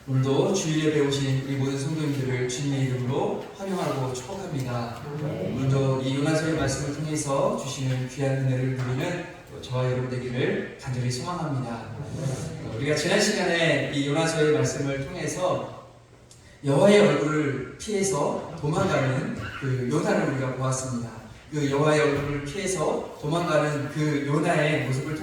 오늘도 주일에 배우신 우리 모든 성도님들을 주님의 이름으로 환영하고 축복합니다. 오늘도 이 요나서의 말씀을 통해서 주시는 귀한 은혜를 누리는 저와 여러분 되기를 간절히 소망합니다. 우리가 지난 시간에 이 요나서의 말씀을 통해서 여호와의 얼굴을 피해서 도망가는 그 요나를 우리가 보았습니다. 그 여호와의 얼굴을 피해서 도망가는 그 요나의 모습을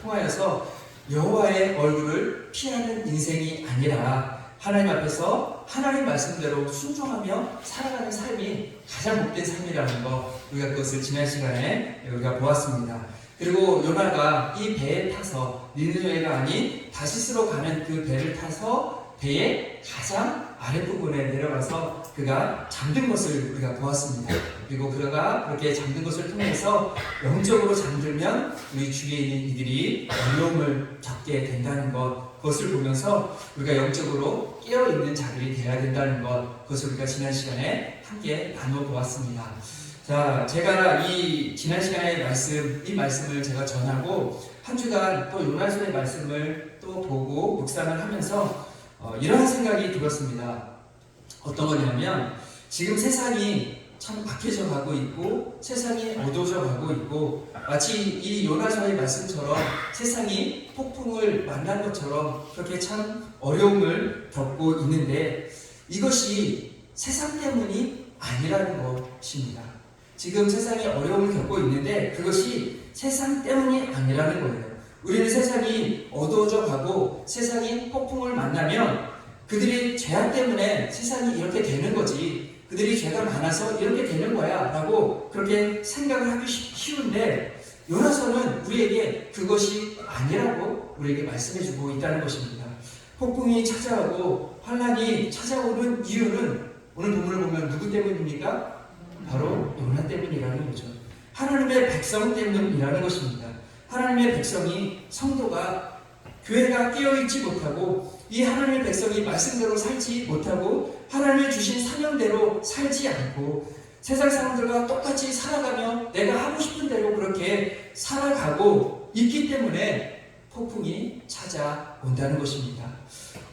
통하여서 여호와의 얼굴을 피하는 인생이 아니라 하나님 앞에서 하나님 말씀대로 순종하며 살아가는 삶이 가장 복된 삶이라는 것, 우리가 그것을 지난 시간에 우리가 보았습니다. 그리고 요나가 이 배에 타서 니느웨가 아닌 다시스로 가는 그 배를 타서 배의 가장 아랫부분에 내려가서 그가 잠든 것을 우리가 보았습니다. 그리고 그가 그렇게 잠든 것을 통해서 영적으로 잠들면 우리 주위에 있는 이들이 어려움을 겪게 된다는 것, 그것을 보면서 우리가 영적으로 깨어있는 자들이 되어야 된다는 것, 그것을 우리가 지난 시간에 함께 나눠보았습니다. 자, 제가 이 지난 시간의 이 말씀을 제가 전하고 한 주간 또 요나서의 말씀을 또 보고 묵상을 하면서 이러한 생각이 들었습니다. 어떤 거냐면 지금 세상이 참 박해져 가고 있고 세상이 어두워져 가고 있고 마치 이 요나서의 말씀처럼 세상이 폭풍을 만난 것처럼 그렇게 참 어려움을 겪고 있는데 이것이 세상 때문이 아니라는 것입니다. 지금 세상이 어려움을 겪고 있는데 그것이 세상 때문이 아니라는 거예요. 우리는 세상이 어두워져 가고 세상이 폭풍을 만나면 그들이 죄악 때문에 세상이 이렇게 되는 거지, 그들이 죄가 많아서 이렇게 되는 거야 라고 그렇게 생각을 하기 쉬운데 요나서는 우리에게 그것이 아니라고 우리에게 말씀해주고 있다는 것입니다. 폭풍이 찾아오고 환란이 찾아오는 이유는 오늘 본문을 보면 누구 때문입니까? 바로 요나 때문이라는 거죠. 하나님의 백성 때문이라는 것입니다. 하나님의 백성이, 성도가, 교회가 깨어있지 못하고 이 하나님의 백성이 말씀대로 살지 못하고 하나님의 주신 사명대로 살지 않고 세상 사람들과 똑같이 살아가며 내가 하고 싶은 대로 그렇게 살아가고 있기 때문에 폭풍이 찾아온다는 것입니다.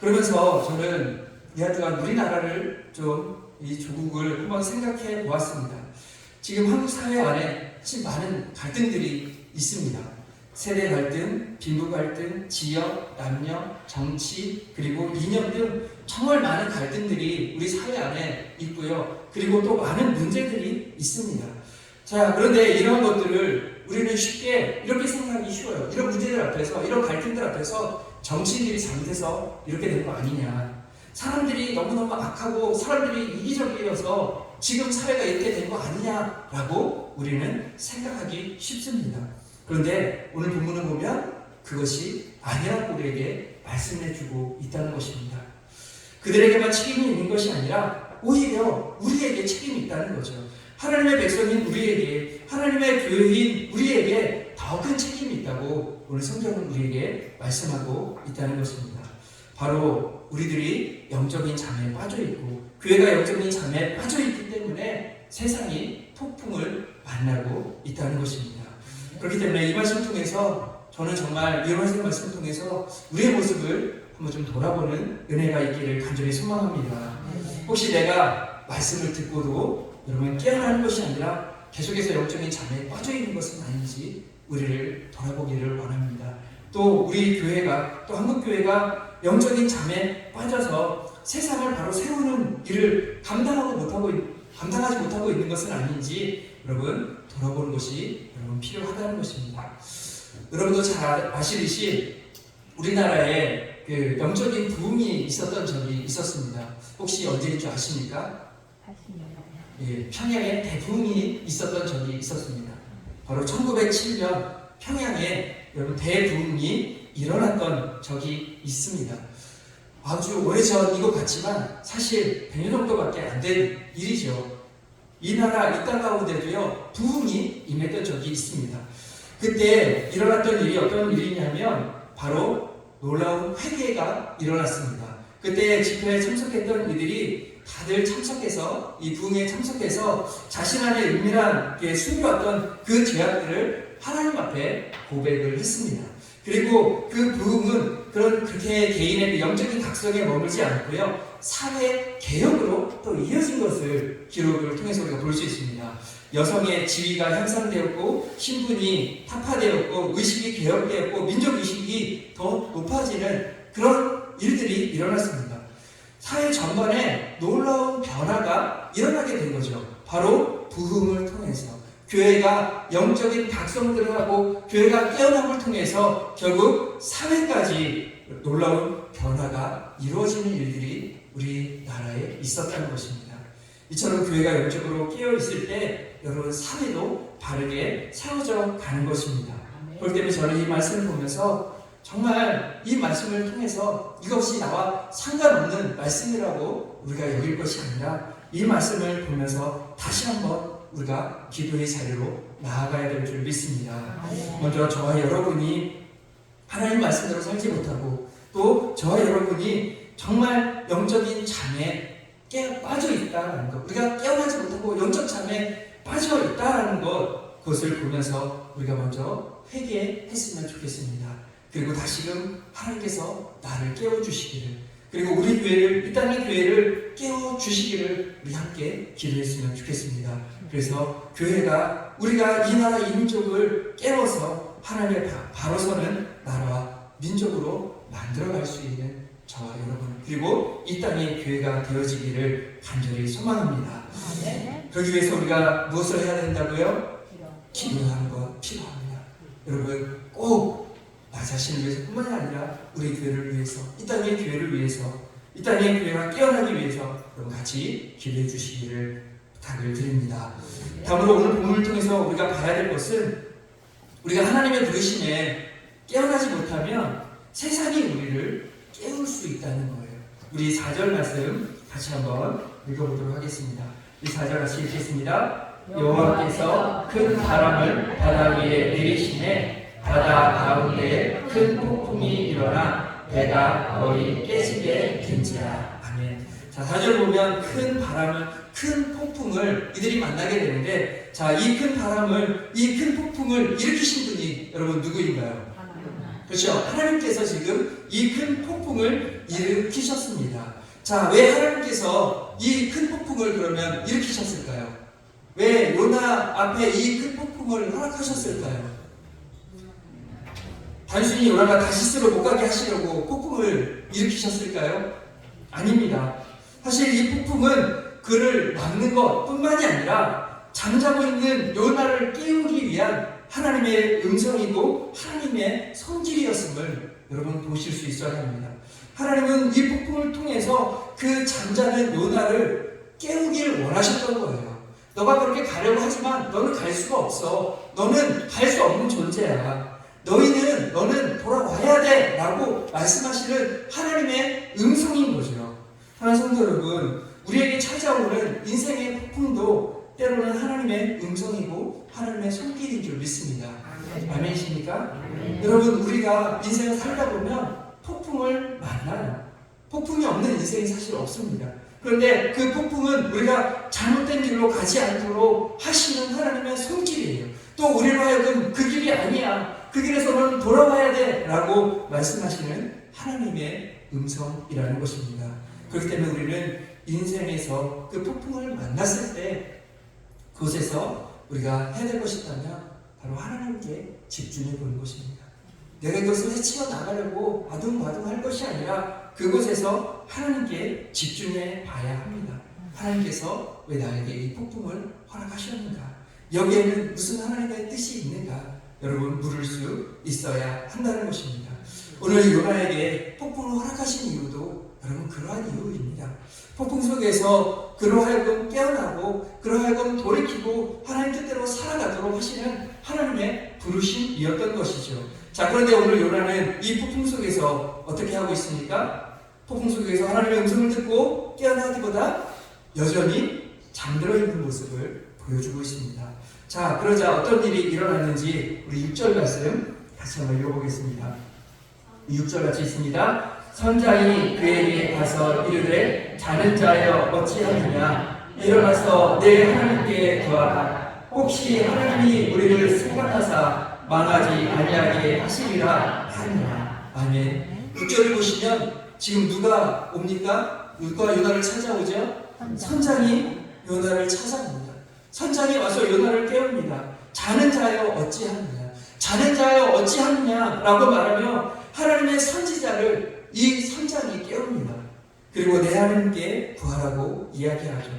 그러면서 저는 이 한 주간 우리나라를 좀 이 조국을 한번 생각해 보았습니다. 지금 한국 사회 안에 참 많은 갈등들이 있습니다. 세대 갈등, 빈부 갈등, 지역, 남녀, 정치, 그리고 이념 등 정말 많은 갈등들이 우리 사회 안에 있고요. 그리고 또 많은 문제들이 있습니다. 자, 그런데 이런 것들을 우리는 쉽게 이렇게 생각하기 쉬워요. 이런 문제들 앞에서, 이런 갈등들 앞에서 정치인들이 잘못해서 이렇게 된 거 아니냐. 사람들이 너무너무 악하고 사람들이 이기적이어서 지금 사회가 이렇게 된 거 아니냐라고 우리는 생각하기 쉽습니다. 그런데 오늘 본문을 보면 그것이 아니라고 우리에게 말씀해주고 있다는 것입니다. 그들에게만 책임이 있는 것이 아니라 오히려 우리에게 책임이 있다는 거죠. 하나님의 백성인 우리에게, 하나님의 교회인 우리에게 더 큰 책임이 있다고 오늘 성경은 우리에게 말씀하고 있다는 것입니다. 바로 우리들이 영적인 잠에 빠져있고 교회가 영적인 잠에 빠져있기 때문에 세상이 폭풍을 만나고 있다는 것입니다. 그렇기 때문에 이 말씀을 통해서 저는 정말 이 말씀을 통해서 우리의 모습을 한번 좀 돌아보는 은혜가 있기를 간절히 소망합니다. 혹시 내가 말씀을 듣고도 여러분 깨어나는 것이 아니라 계속해서 영적인 잠에 빠져있는 것은 아닌지 우리를 돌아보기를 원합니다. 또 우리 교회가, 또 한국교회가 영적인 잠에 빠져서 세상을 바로 세우는 일을 감당하지 못하고 있는 것은 아닌지 여러분 돌아보는 것이 여러분 필요하다는 것입니다. 여러분도 잘 아시듯이 우리나라에 그 영적인 부흥이 있었던 적이 있었습니다. 혹시 언제인 줄 아십니까? 예, 평양에 대부흥이 있었던 적이 있었습니다. 바로 1907년 평양에 여러분 대부흥이 일어났던 적이 있습니다. 아주 오래전 이것 같지만 사실 100년 정도밖에 안 된 일이죠. 이 나라, 이 땅 가운데도요, 부흥이 임했던 적이 있습니다. 그때 일어났던 일이 어떤 일이냐면 바로 놀라운 회개가 일어났습니다. 그때 집회에 참석했던 이들이 다들 참석해서 이 부흥에 참석해서 자신 안에 은밀한 숨겨왔던 그 죄악들을 하나님 앞에 고백을 했습니다. 그리고 그 부흥은 그렇게 개인의 그 영적인 각성에 머물지 않고요, 사회 개혁으로 또 이어진 것을 기록을 통해서 우리가 볼 수 있습니다. 여성의 지위가 향상되었고, 신분이 타파되었고, 의식이 개혁되었고, 민족의식이 더 높아지는 그런 일들이 일어났습니다. 사회 전반에 놀라운 변화가 일어나게 된 거죠. 바로 부흥을 통해서 교회가 영적인 각성들을 하고 교회가 깨어남을 통해서 결국 사회까지 놀라운 변화가 이루어지는 일들이 우리나라에 있었다는 것입니다. 이처럼 교회가 영적으로 깨어 있을 때 여러분 사회도 바르게 세워져 가는 것입니다. 그렇기 때문에 저는 이 말씀을 보면서 정말 이 말씀을 통해서 이것이 나와 상관없는 말씀이라고 우리가 여길 것이 아니라 이 말씀을 보면서 다시 한번 우리가 기도의 자리로 나아가야 될 줄 믿습니다. 먼저 저와 여러분이 하나님 말씀대로 살지 못하고 또 저와 여러분이 정말 영적인 잠에 빠져 있다는 것, 우리가 깨어나지 못하고 영적 잠에 빠져 있다는 것, 그것을 보면서 우리가 먼저 회개했으면 좋겠습니다. 그리고 다시금 하나님께서 나를 깨워주시기를, 그리고 우리 교회를, 이 땅의 교회를 깨워주시기를 우리 함께 기도했으면 좋겠습니다. 그래서 교회가 우리가 이 나라 이 민족을 깨워서 하나님의 바로 서는 나라와 민족으로 만들어갈 수 있는 저와 여러분, 그리고 이 땅의 교회가 되어지기를 간절히 소망합니다. 그러기 위해서 우리가 무엇을 해야 된다고요? 기도하는 것 필요합니다. 여러분 꼭 나 자신을 위해서 뿐만이 아니라 우리 교회를 위해서, 이 땅의 교회를 위해서, 이 땅의 교회가 깨어나기 위해서 여러분 같이 기도해 주시기를 부탁을 드립니다. 다음으로 오늘 본문을 통해서 우리가 봐야 될 것은, 우리가 하나님의 부르심에 깨어나지 못하면 세상이 우리를 깨울 수 있다는 거예요. 우리 4절 말씀 같이 한번 읽어보도록 하겠습니다. 이 4절 같이 읽겠습니다. 여호와께서 큰 바람을 바다 위에 내리시매 바다 가운데 큰 폭풍이 일어나 배가 거의 깨지게 된지라. 아멘. 자, 4절 보면 큰 바람을, 큰 폭풍을 이들이 만나게 되는데, 자, 이 큰 바람을, 이 큰 폭풍을 일으키신 분이 여러분 누구인가요? 그렇죠. 하나님께서 지금 이 큰 폭풍을 일으키셨습니다. 자, 왜 하나님께서 이 큰 폭풍을 그러면 일으키셨을까요? 왜 요나 앞에 이 큰 폭풍을 허락하셨을까요? 단순히 요나가 다시스로 못 가게 하시려고 폭풍을 일으키셨을까요? 아닙니다. 사실 이 폭풍은 그를 막는 것 뿐만이 아니라 잠자고 있는 요나를 깨우기 위한 하나님의 음성이고 하나님의 손길이었음을 여러분 보실 수 있어야 합니다. 하나님은 이 폭풍을 통해서 그 잠자는 요나를 깨우길 원하셨던 거예요. 너가 그렇게 가려고 하지만 너는 갈 수가 없어. 너는 갈 수 없는 존재야. 너는 돌아와야 돼 라고 말씀하시는 하나님의 음성인 거죠. 사랑하는 성도 여러분, 우리에게 찾아오는 인생의 폭풍도 때로는 하나님의 음성이고 하나님의 손길인 줄 믿습니다. 아멘이십니까? 여러분, 우리가 인생을 살다 보면 폭풍을 만나요. 폭풍이 없는 인생이 사실 없습니다. 그런데 그 폭풍은 우리가 잘못된 길로 가지 않도록 하시는 하나님의 손길이에요. 또 우리로 하여금 그 길이 아니야, 그 길에서 너는 돌아와야 돼 라고 말씀하시는 하나님의 음성이라는 것입니다. 그렇기 때문에 우리는 인생에서 그 폭풍을 만났을 때 그곳에서 우리가 해야 될 것이 있다면 바로 하나님께 집중해 보는 것입니다. 내가 이것을 헤치어 나가려고 아둥바둥 할 것이 아니라 그곳에서 하나님께 집중해 봐야 합니다. 하나님께서 왜 나에게 이 폭풍을 허락하셨는가? 여기에는 무슨 하나님의 뜻이 있는가? 여러분 물을 수 있어야 한다는 것입니다. 오늘 요나에게 폭풍을 허락하신 이유도 여러분 그러한 이유입니다. 폭풍 속에서 그로 하여금 깨어나고 그로 하여금 돌이키고 하나님 뜻대로 살아가도록 하시는 하나님의 부르심이었던 것이죠. 자, 그런데 오늘 요나는 이 폭풍 속에서 어떻게 하고 있습니까? 폭풍 속에서 하나님의 음성을 듣고 깨어나기보다 여전히 잠들어 있는 모습을 보여주고 있습니다. 자, 그러자 어떤 일이 일어났는지 우리 6절 말씀 같이 한번 읽어보겠습니다. 6절 같이 있습니다. 선장이 그에게 가서 이르되 자는 자여 어찌하느냐 일어나서 내 하나님께 구하라. 혹시 하나님이 우리를 생각하사 망하지 아니하게 하시리라 하느냐. 아멘. 6절을 보시면 지금 누가 옵니까? 누가 요나를 찾아오죠? 선장이 요나를 찾아옵니다. 선장이 와서 요나를 깨웁니다. 자는 자여 어찌하느냐. 자는 자여 어찌하느냐 라고 말하며 하나님의 선지자를 이 선장이 깨웁니다. 그리고 내 하나님께 구하라고 이야기하죠.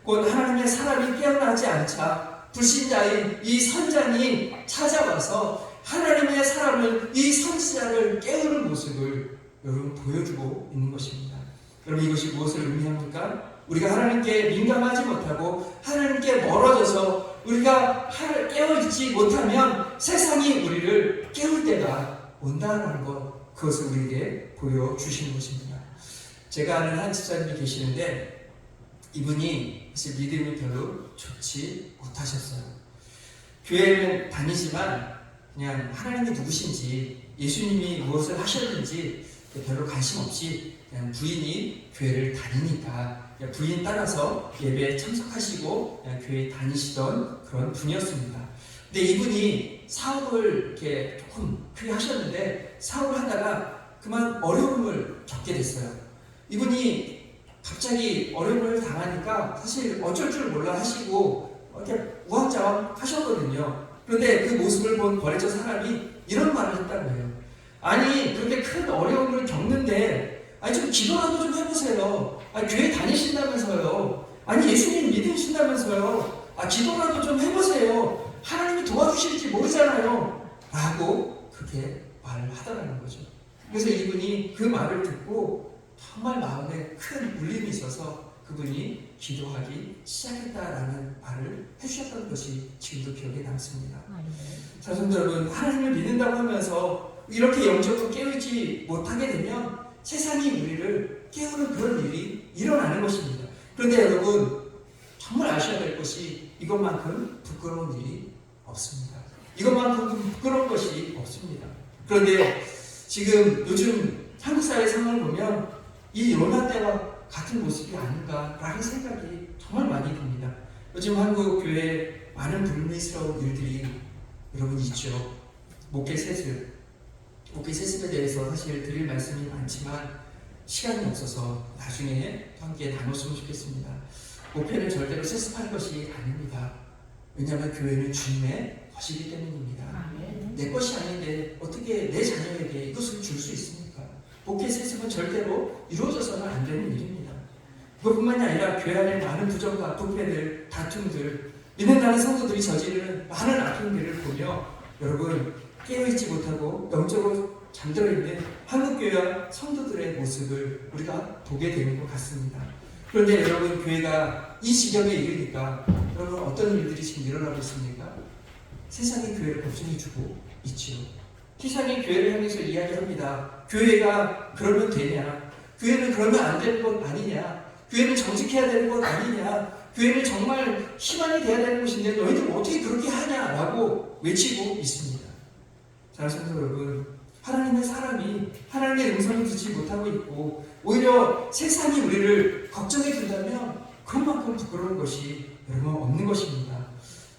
곧 하나님의 사람이 깨어나지 않자 불신자인 이 선장이 찾아와서 하나님의 사람을, 이 선지자를 깨우는 모습을 여러분 보여주고 있는 것입니다. 여러분 이것이 무엇을 의미합니까? 우리가 하나님께 민감하지 못하고 하나님께 멀어져서 우리가 깨어있지 못하면 세상이 우리를 깨울 때가 온다는 것, 그것을 우리에게 보여주시는 것입니다. 제가 아는 한 집사님이 계시는데 이분이 사실 믿음이 별로 좋지 못하셨어요. 교회는 다니지만 그냥 하나님이 누구신지, 예수님이 무엇을 하셨는지 별로 관심 없이 그냥 부인이 교회를 다니니까 그냥 부인 따라서 예배에 참석하시고 그냥 교회에 다니시던 그런 분이었습니다. 근데 이분이 사업을 이렇게 조금 크게 하셨는데 사업을 하다가 그만 어려움을 겪게 됐어요. 이분이 갑자기 어려움을 당하니까 사실 어쩔 줄 몰라 하시고 이렇게 우왕좌왕 하셨거든요. 그런데 그 모습을 본 거래처 사람이 이런 말을 했다는 거예요. 아니 그렇게 큰 어려움을 겪는데 아니 좀 기도라도 좀 해보세요. 아니 교회 다니신다면서요. 아니 예수님 믿으신다면서요. 아 기도라도 좀 해보세요. 하나님이 도와주실지 모르잖아요. 라고 그렇게 말을 하더라는 거죠. 그래서 이분이 그 말을 듣고 정말 마음에 큰 울림이 있어서 그분이 기도하기 시작했다라는 말을 해주셨던 것이 지금도 기억에 남습니다. 자, 성도 여러분, 하나님을 믿는다고 하면서 이렇게 영적으로 깨우지 못하게 되면 세상이 우리를 깨우는 그런 일이 일어나는 것입니다. 그런데 여러분, 정말 아셔야 될 것이 이것만큼 부끄러운 일이 없습니다. 이것만큼 부끄러운 것이 없습니다. 그런데 지금 요즘 한국 사회 상황을 보면 이 요나 때와 같은 모습이 아닌가라는 생각이 정말 많이 듭니다. 요즘 한국 교회에 많은 불미스러운 일들이 여러분 있죠. 목회 세습에 대해서 사실 드릴 말씀이 많지만 시간이 없어서 나중에 함께 나눴으면 좋겠습니다. 목회는 절대로 세습할 것이 아닙니다. 왜냐하면 교회는 주님의 것이기 때문입니다. 내 것이 아닌데 어떻게 내 자녀에게 이것을 줄 수 있습니까? 목회 세습은 절대로 이루어져서는 안 되는 일입니다. 그것뿐만이 아니라 교회 안에 많은 부정과 부패들, 다툼들, 믿는다는 성도들이 저지르는 많은 아픔들을 보며 여러분 깨어있지 못하고 영적으로 잠들어 있는 한국교회와 성도들의 모습을 우리가 보게 되는 것 같습니다. 그런데 여러분 교회가 이 지경에 이르니까 여러분 어떤 일들이 지금 일어나고 있습니까? 세상이 교회를 걱정해주고 있지요. 세상이 교회를 향해서 이야기합니다. 교회가 그러면 되냐? 교회는 그러면 안 되는 것 아니냐? 교회는 정직해야 되는 것 아니냐? 교회는 정말 희망이 돼야 되는 것인데 너희들 어떻게 그렇게 하냐라고 외치고 있습니다. 사랑하는 성도 여러분, 하나님의 사람이 하나님의 음성을 듣지 못하고 있고 오히려 세상이 우리를 걱정해 준다면 그만큼 부끄러운 것이 여러분 없는 것입니다.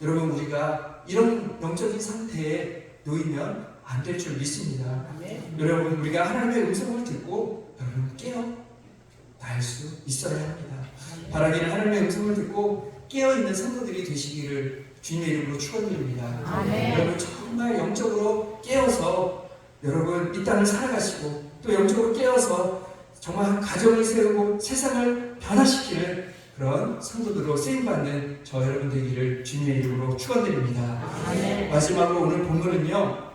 여러분 우리가 이런 영적인 상태에 놓이면 안 될 줄 믿습니다. 여러분 우리가 하나님의 음성을 듣고 여러분 깨어날 수 있어야 합니다. 바라기는 하나님의 음성을 듣고 깨어있는 성도들이 되시기를 주님의 이름으로 축원드립니다. 여러분 정말 영적으로 깨어서 여러분 이 땅을 살아가시고 또 영적으로 깨어서 정말 가정을 세우고 세상을 변화시키는 그런 성도들로 쓰임받는 저 여러분 되기를 주님의 이름으로 축원드립니다. 마지막으로 오늘 본문은요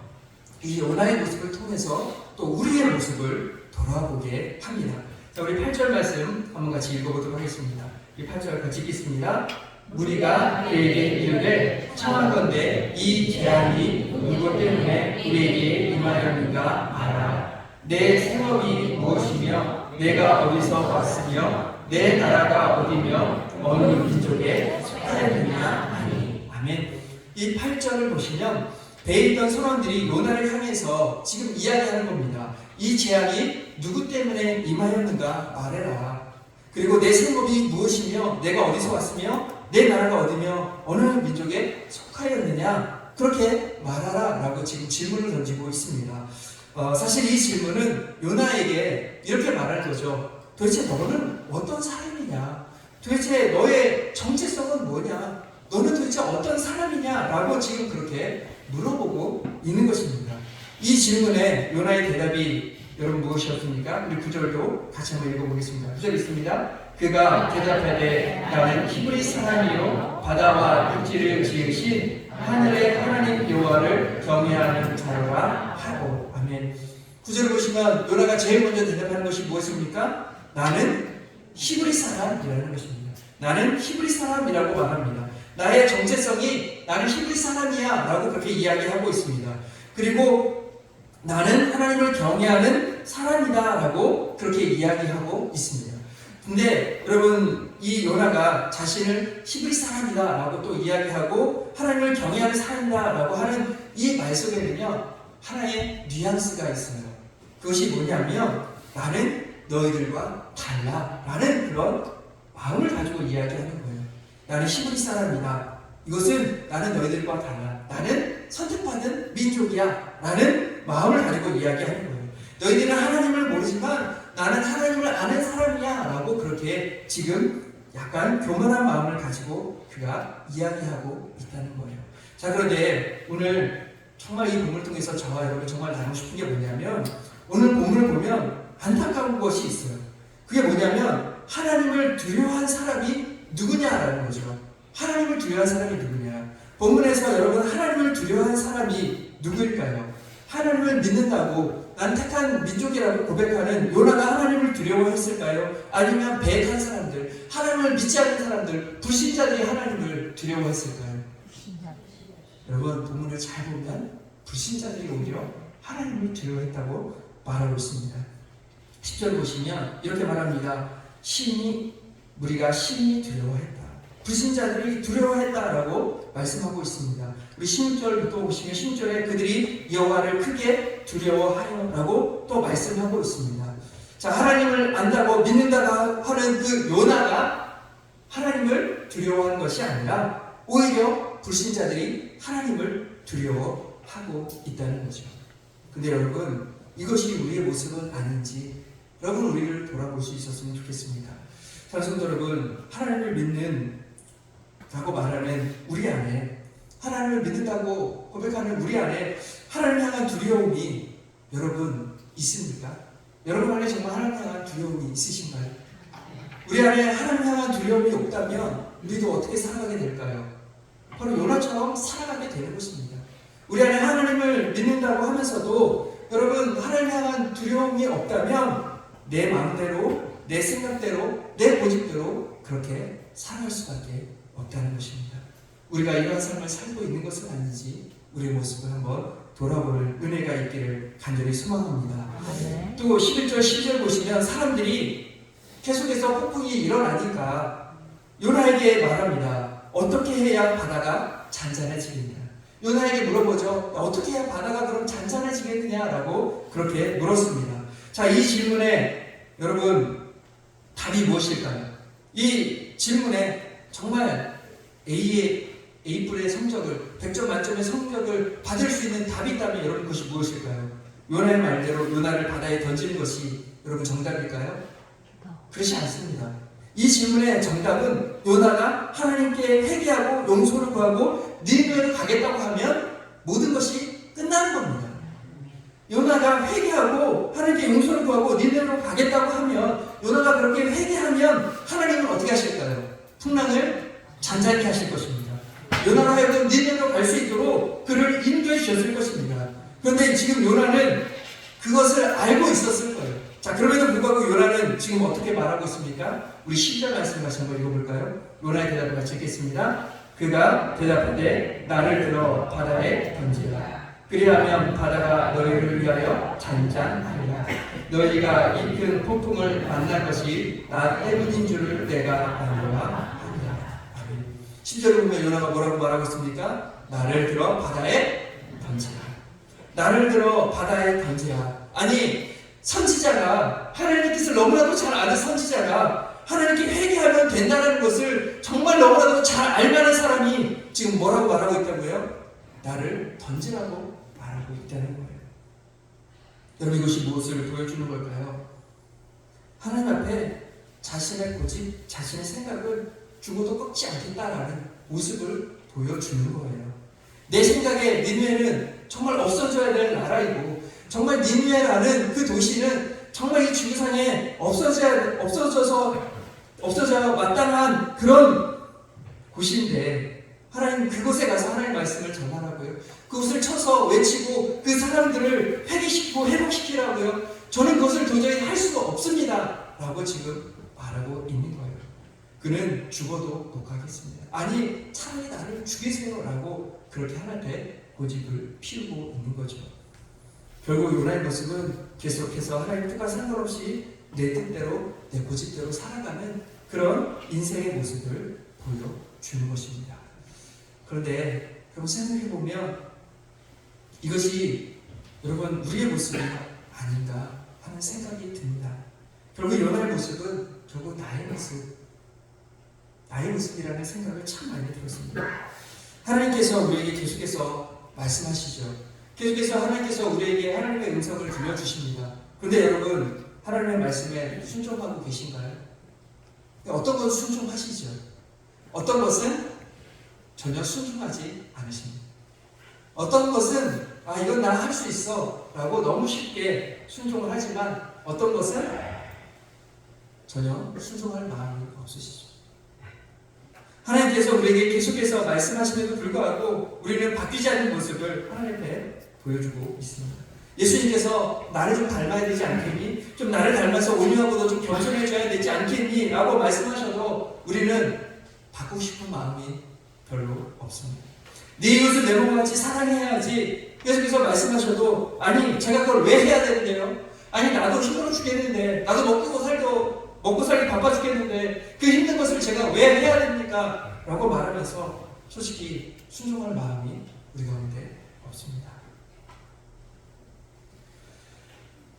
이 요나의 모습을 통해서 또 우리의 모습을 돌아보게 합니다. 자, 우리 8절 말씀 한번 같이 읽어보도록 하겠습니다. 이 8절 같이 읽겠습니다. 우리가 그에게 이르되 청하건대 이 재앙이 누구 때문에 우리에게 임하였는가 알아. 내 생업이 무엇이며 내가 어디서 왔으며 내 나라가 어디며 어느 민족에 속하였느냐 하니. 아멘. 이 8절을 보시면 배에 있던 선원들이 요나를 향해서 지금 이야기하는 겁니다. 이 재앙이 누구 때문에 임하였는가 말해라. 그리고 내 생업이 무엇이며 내가 어디서 왔으며 내 나라가 어디며 어느 민족에 속하였느냐 그렇게 말하라 라고 지금 질문을 던지고 있습니다. 사실 이 질문은 요나에게 이렇게 말할 거죠. 도대체 너는 어떤 사람이냐? 도대체 너의 정체성은 뭐냐? 너는 도대체 어떤 사람이냐? 라고 지금 그렇게 물어보고 있는 것입니다. 이 질문에 요나의 대답이 여러분 무엇이었습니까? 우리 9절도 같이 한번 읽어보겠습니다. 9절 있습니다. 그가 대답하되 나는 히브리 사람이요 바다와 육지를 지으신 하늘의 하나님 여호와를 경외하는 자로라 하고. 아멘. 9절 보시면 요나가 제일 먼저 대답하는 것이 무엇입니까? 나는 히브리 사람이라는 것입니다. 나는 히브리 사람이라고 말합니다. 나의 정체성이 나는 히브리 사람이야 라고 그렇게 이야기하고 있습니다. 그리고 나는 하나님을 경외하는 사람이다 라고 그렇게 이야기하고 있습니다. 근데 여러분 이 요나가 자신을 히브리 사람이다 라고 또 이야기하고 하나님을 경외하는 사람이다 라고 하는 이 말 속에는요 하나의 뉘앙스가 있어요. 그것이 뭐냐면 나는 너희들과 달라 라는 그런 마음을 가지고 이야기하는 거예요. 나는 히브리 사람이다. 이것은 나는 너희들과 달라. 나는 선택받은 민족이야 라는 마음을 가지고 이야기하는 거예요. 너희들은 하나님을 모르지만 나는 하나님을 아는 사람이야 라고 그렇게 지금 약간 교만한 마음을 가지고 그가 이야기하고 있다는 거예요. 자, 그런데 오늘 정말 이 본문을 통해서 저와 여러분 정말 나누고 싶은 게 뭐냐면 오늘 본문을 보면 안타까운 것이 있어요. 그게 뭐냐면 하나님을 두려워한 사람이 누구냐라는 거죠. 하나님을 두려워한 사람이 누구냐. 본문에서 여러분 하나님을 두려워한 사람이 누구일까요? 하나님을 믿는다고 난 택한 민족이라고 고백하는 요나가 하나님을 두려워했을까요? 아니면 배탄 사람들, 하나님을 믿지 않는 사람들, 불신자들이 하나님을 두려워했을까요? 여러분 본문을 잘 보면 불신자들이 오히려 하나님을 두려워했다고 말하고 있습니다. 10절 보시면 이렇게 말합니다. 우리가 심히 두려워했다. 불신자들이 두려워했다라고 말씀하고 있습니다. 우리 16절부터 보시면 16절에 그들이 여호와를 크게 두려워하여라고 또 말씀하고 있습니다. 자, 하나님을 안다고 믿는다고 하는 그 요나가 하나님을 두려워하는 것이 아니라 오히려 불신자들이 하나님을 두려워하고 있다는 거죠. 근데 여러분 이것이 우리의 모습은 아닌지 여러분 우리를 돌아볼 수 있었으면 좋겠습니다. 사랑하는 여러분, 하나님을 믿는 라고 말하는 우리 안에, 하나님을 믿는다고 고백하는 우리 안에 하나님 향한 두려움이 여러분 있습니까? 여러분 안에 정말 하나님 향한 두려움이 있으신가요? 우리 안에 하나님 향한 두려움이 없다면 우리도 어떻게 살아가게 될까요? 바로 요나처럼 살아가게 되는 것입니다. 우리 안에 하나님을 믿는다고 하면서도 여러분 하나님 향한 두려움이 없다면 내 마음대로, 내 생각대로, 내 고집대로 그렇게 살아갈 수밖에 없다는 것입니다. 우리가 이러한 삶을 살고 있는 것은 아닌지 우리의 모습을 한번 돌아볼 은혜가 있기를 간절히 소망합니다. 또 11절, 12절 보시면 사람들이 계속해서 폭풍이 일어나니까 요나에게 말합니다. 어떻게 해야 바다가 잔잔해지겠냐? 요나에게 물어보죠. 어떻게 해야 바다가 그럼 잔잔해지겠느냐라고 그렇게 물었습니다. 자, 이 질문에 여러분 답이 무엇일까요? 이 질문에 정말 A뿔의 성적을 100점 만점의 성적을 받을 수 있는 답이 있다면 여러분 그것이 무엇일까요? 요나의 말대로 요나를 바다에 던지는 것이 여러분 정답일까요? 그렇지 않습니다. 이 질문의 정답은 요나가 하나님께 회개하고 용서를 구하고 니느웨로 가겠다고 하면 모든 것이 끝나는 겁니다. 요나가 회개하고 하나님께 용서를 구하고 니느웨로 가겠다고 하면 요나가 그렇게 회개하면 하나님은 어떻게 하실까요? 풍랑을 잔잔히 하실 것입니다. 요나가 하여금 니느웨로 갈 수 있도록 그를 인도해 주셨을 것입니다. 그런데 지금 요나는 그것을 알고 있었을 거예요. 자, 그럼에도 불구하고 요나는 지금 어떻게 말하고 있습니까? 우리 10절 말씀 같이 한번 읽어볼까요? 요나의 대답을 같이 읽겠습니다. 그가 대답하되 나를 들어 바다에 던지라. 그리하면 바다가 너희를 위하여 잔잔하리라. 너희가 이 큰 폭풍을 만날 것이 나 때문인 줄을 내가 알노라 하니라. 10절을 보면 요나가 뭐라고 말하고 있습니까? 나를 들어 바다에 던지라. 나를 들어 바다에 던지라. 아니 선지자가 하나님의 뜻을 너무나도 잘 아는 선지자가 하나님께 회개하면 된다는 것을 정말 너무나도 잘 알만한 사람이 지금 뭐라고 말하고 있다고요? 나를 던지라고 말하고 있다는 거예요. 여러분, 이것이 무엇을 보여주는 걸까요? 하나님 앞에 자신의 고집, 자신의 생각을 죽어도 꺾지 않겠다라는 모습을 보여주는 거예요. 내 생각에 니느웨는 정말 없어져야 될 나라이고, 정말 니느웨라는 그 도시는 정말 이 지구상에 없어져야 마땅한 그런 곳인데, 하나님 그곳에 가서 하나님 말씀을 전하라고요. 그곳을 쳐서 외치고 그 사람들을 회개시키고 회복시키라고요. 저는 그것을 도저히 할 수가 없습니다 라고 지금 말하고 있는 거예요. 그는 죽어도 못 가겠습니다. 아니, 차라리 나를 죽이세요 라고 그렇게 하나님 앞에 고집을 피우고 있는 거죠. 결국 요나의 모습은 계속해서 하나님 뜻과 상관없이 내 뜻대로, 내 고집대로 살아가는 그런 인생의 모습을 보여주는 것입니다. 그런데 여러분, 생각해보면 이것이 여러분 우리의 모습이 아닌가 하는 생각이 듭니다. 결국 요나의 모습은 결국 나의 모습이라는 생각을 참 많이 들었습니다. 하나님께서 우리에게 계속해서 말씀하시죠. 계속해서 하나님께서 우리에게 하나님의 음성을 들려주십니다. 그런데 여러분, 하나님의 말씀에 순종하고 계신가요? 어떤 것은 순종하시죠. 어떤 것은 전혀 순종하지 않으십니다. 어떤 것은 이건 나 할 수 있어 라고 너무 쉽게 순종을 하지만, 어떤 것은 전혀 순종할 마음이 없으시죠. 하나님께서 우리에게 계속해서 말씀하심에도 불구하고 우리는 바뀌지 않는 모습을 하나님 앞에 보여주고 있습니다. 예수님께서 나를 좀 닮아야 되지 않겠니? 좀 나를 닮아서 온유하고도 좀 겸손해져야 되지 않겠니? 라고 말씀하셔도 우리는 바꾸고 싶은 마음이 별로 없습니다. 네 이웃을 내 몸과 같이 사랑해야지 계속해서 말씀하셔도, 아니 제가 그걸 왜 해야 되는데요? 아니 나도 힘들어 죽겠는데, 나도 먹고 살기 바빠 죽겠는데 그 힘든 것을 제가 왜 해야 됩니까? 라고 말하면서 솔직히 순종할 마음이 우리 가운데 없습니다.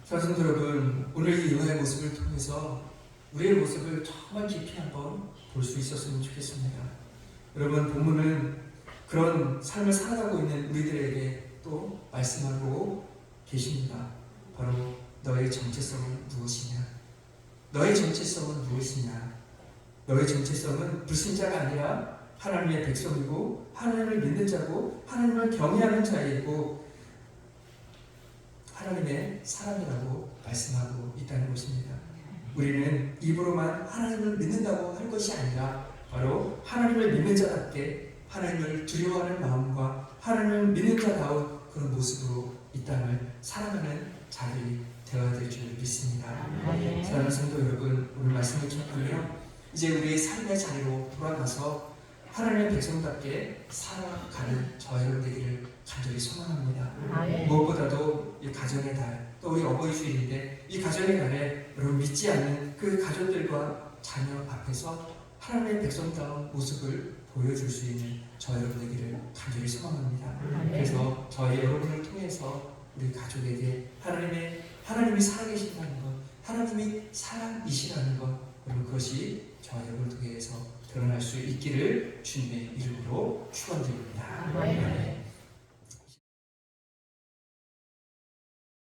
사랑하는 여러분, 오늘 이 요나의 모습을 통해서 우리의 모습을 정말 깊이 한번 볼 수 있었으면 좋겠습니다. 여러분, 본문은 그런 삶을 살아가고 있는 우리들에게 또 말씀하고 계십니다. 바로 너의 정체성은 무엇이냐? 너의 정체성은 무엇이냐? 너의 정체성은 불신자가 아니라 하나님의 백성이고, 하나님을 믿는 자고, 하나님을 경외하는 자이고, 하나님의 사람이라고 말씀하고 있다는 것입니다. 우리는 입으로만 하나님을 믿는다고 할 것이 아니라 바로 하나님을 믿는 자답게 하나님을 두려워하는 마음과 하나님을 믿는 자다운 그런 모습으로 이 땅을 살아가는 자들이 되어야 될 줄 믿습니다. 사랑하는 성도 여러분, 오늘 말씀을 듣고요, 이제 우리의 삶의 자리로 돌아가서 하나님의 백성답게 살아가는 저와 여러분 되기를 간절히 소망합니다. 무엇보다도 이 가정의 달, 또 우리 어버이 주일인데 이 가정의 달에 여러분 믿지 않는 그 가족들과 자녀 앞에서 하나님의 백성다운 모습을 보여줄 수 있는 저와 여러분 되기를 간절히 소망합니다. 그래서 저희 여러분을 통해서 우리 가족에게 하나님이 살아계신다는 것, 하나님이 사랑이시라는 것, 여러분 그것이 저와 여러분을 통해서 드러날 수 있기를 주님의 이름으로 축원드립니다.